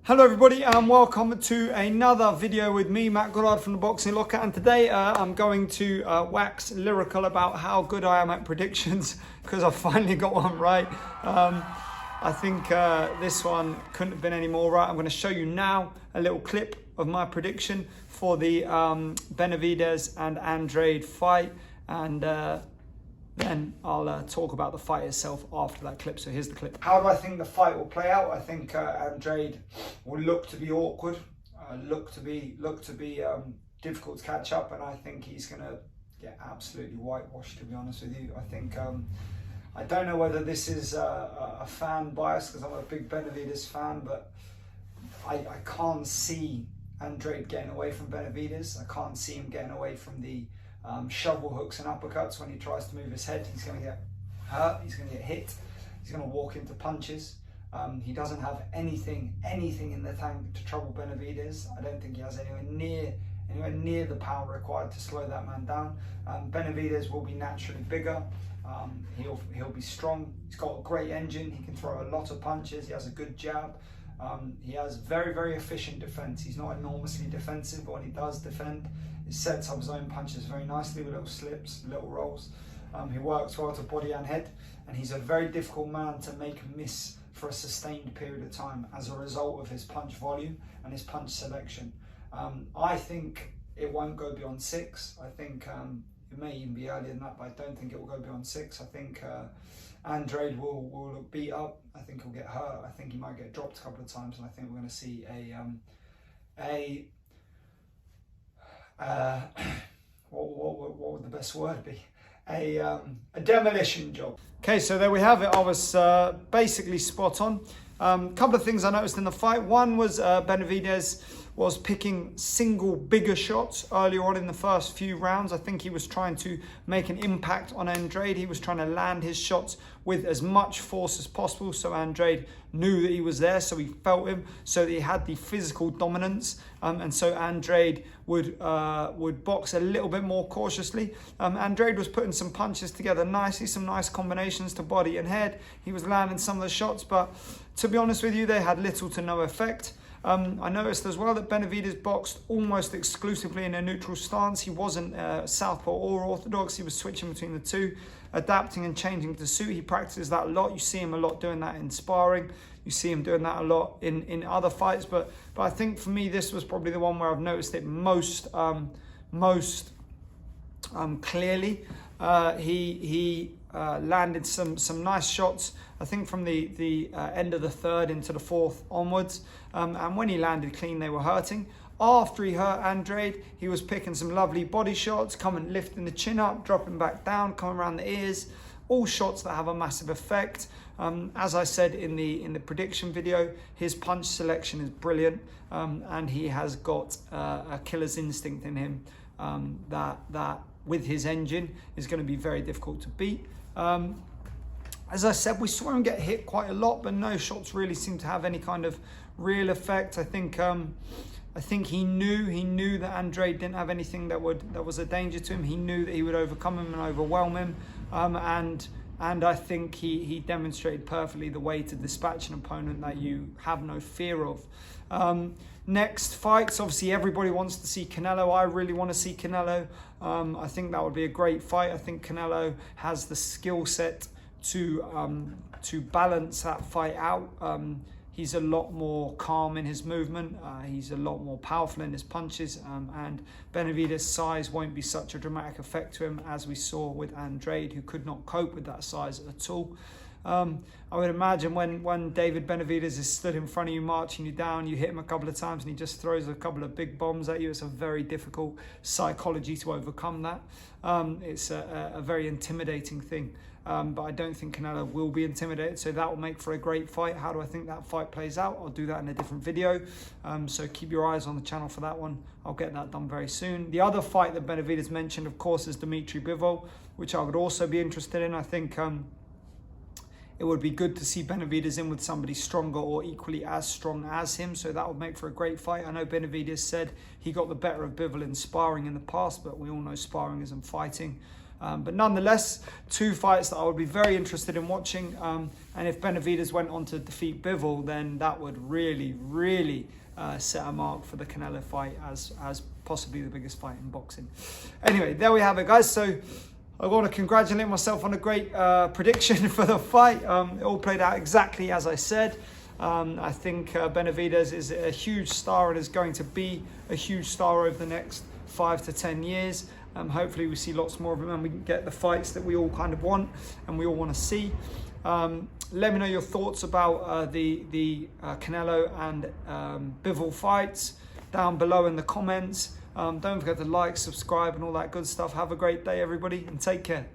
Hello everybody and welcome to another video with me, Matt Goddard from the Boxing Locker, and today I'm going to wax lyrical about how good I am at predictions because I finally got one right. I think this one couldn't have been any more right. I'm going to show you now a little clip of my prediction for the Benavidez and Andrade fight, and then I'll talk about the fight itself after that clip. So here's the clip. How do I think the fight will play out? I think Andrade will look to be awkward, look to be difficult to catch up, and I think he's going to get absolutely whitewashed, to be honest with you. I think I don't know whether this is a fan bias because I'm a big Benavidez fan, but I can't see Andrade getting away from Benavidez. I can't see him getting away from the shovel hooks and uppercuts. When he tries to move his head, he's going to get hurt, he's going to get hit, he's going to walk into punches. He doesn't have anything in the tank to trouble Benavidez. I don't think he has anywhere near the power required to slow that man down. Benavidez will be naturally bigger. He'll be strong. He's got a great engine. He can throw a lot of punches. He has a good jab. He has very efficient defense. He's not enormously defensive, but when he does defend, he sets up his own punches very nicely with little slips, little rolls. He works well to body and head, and he's a very difficult man to make miss for a sustained period of time as a result of his punch volume and his punch selection. I think it won't go beyond 6. I think it may even be earlier than that, but I don't think it will go beyond 6. I think Andrade will look beat up. I think he'll get hurt. I think he might get dropped a couple of times, and I think we're going to see what would the best word be? A demolition job. Okay, so there we have it. I was basically spot on. Couple of things I noticed in the fight. One was Benavidez was picking single bigger shots earlier on in the first few rounds. I think he was trying to make an impact on Andrade. He was trying to land his shots with as much force as possible, so Andrade knew that he was there, so he felt him, so that he had the physical dominance, and so Andrade would box a little bit more cautiously. Andrade was putting some punches together nicely, some nice combinations to body and head. He was landing some of the shots, but to be honest with you, they had little to no effect. I noticed as well that Benavidez boxed almost exclusively in a neutral stance. He wasn't southpaw or orthodox. He was switching between the two, adapting and changing to suit. He practices that a lot. You see him a lot doing that in sparring. You see him doing that a lot in other fights. But I think for me, this was probably the one where I've noticed it most clearly. He landed some nice shots, I think, from the end of the third into the fourth onwards. And when he landed clean, they were hurting. After he hurt Andrade, he was picking some lovely body shots, coming, lifting the chin up, dropping back down, coming around the ears. All shots that have a massive effect. As I said in the prediction video, his punch selection is brilliant, and he has got a killer's instinct in him that with his engine is going to be very difficult to beat. As I said, we saw him get hit quite a lot, but no shots really seemed to have any kind of real effect. I think he knew that Andrade didn't have anything that was a danger to him. He knew that he would overcome him and overwhelm him, and I think he demonstrated perfectly the way to dispatch an opponent that you have no fear of. Next fights, obviously everybody wants to see Canelo. I really want to see Canelo. I think that would be a great fight. I think Canelo has the skill set to balance that fight out. He's a lot more calm in his movement. He's a lot more powerful in his punches, and Benavidez' size won't be such a dramatic effect to him as we saw with Andrade, who could not cope with that size at all. I would imagine when David Benavidez is stood in front of you, marching you down, you hit him a couple of times and he just throws a couple of big bombs at you. It's a very difficult psychology to overcome that. It's a very intimidating thing. But I don't think Canelo will be intimidated, so that will make for a great fight. How do I think that fight plays out? I'll do that in a different video, so keep your eyes on the channel for that one. I'll get that done very soon. The other fight that Benavidez mentioned, of course, is Dimitri Bivol, which I would also be interested in. I think it would be good to see Benavidez in with somebody stronger or equally as strong as him, so that would make for a great fight. I know Benavidez said he got the better of Bivol in sparring in the past, but we all know sparring isn't fighting. But nonetheless, 2 fights that I would be very interested in watching. And if Benavidez went on to defeat Bivol, then that would really, really set a mark for the Canelo fight as possibly the biggest fight in boxing. Anyway, there we have it, guys. So I want to congratulate myself on a great prediction for the fight. It all played out exactly as I said. I think Benavidez is a huge star and is going to be a huge star over the next 5 to 10 years. Hopefully we see lots more of him and we can get the fights that we all kind of want and we all want to see. Let me know your thoughts about the Canelo and Bivol fights down below in the comments. Don't forget to like, subscribe and all that good stuff. Have a great day, everybody, and take care.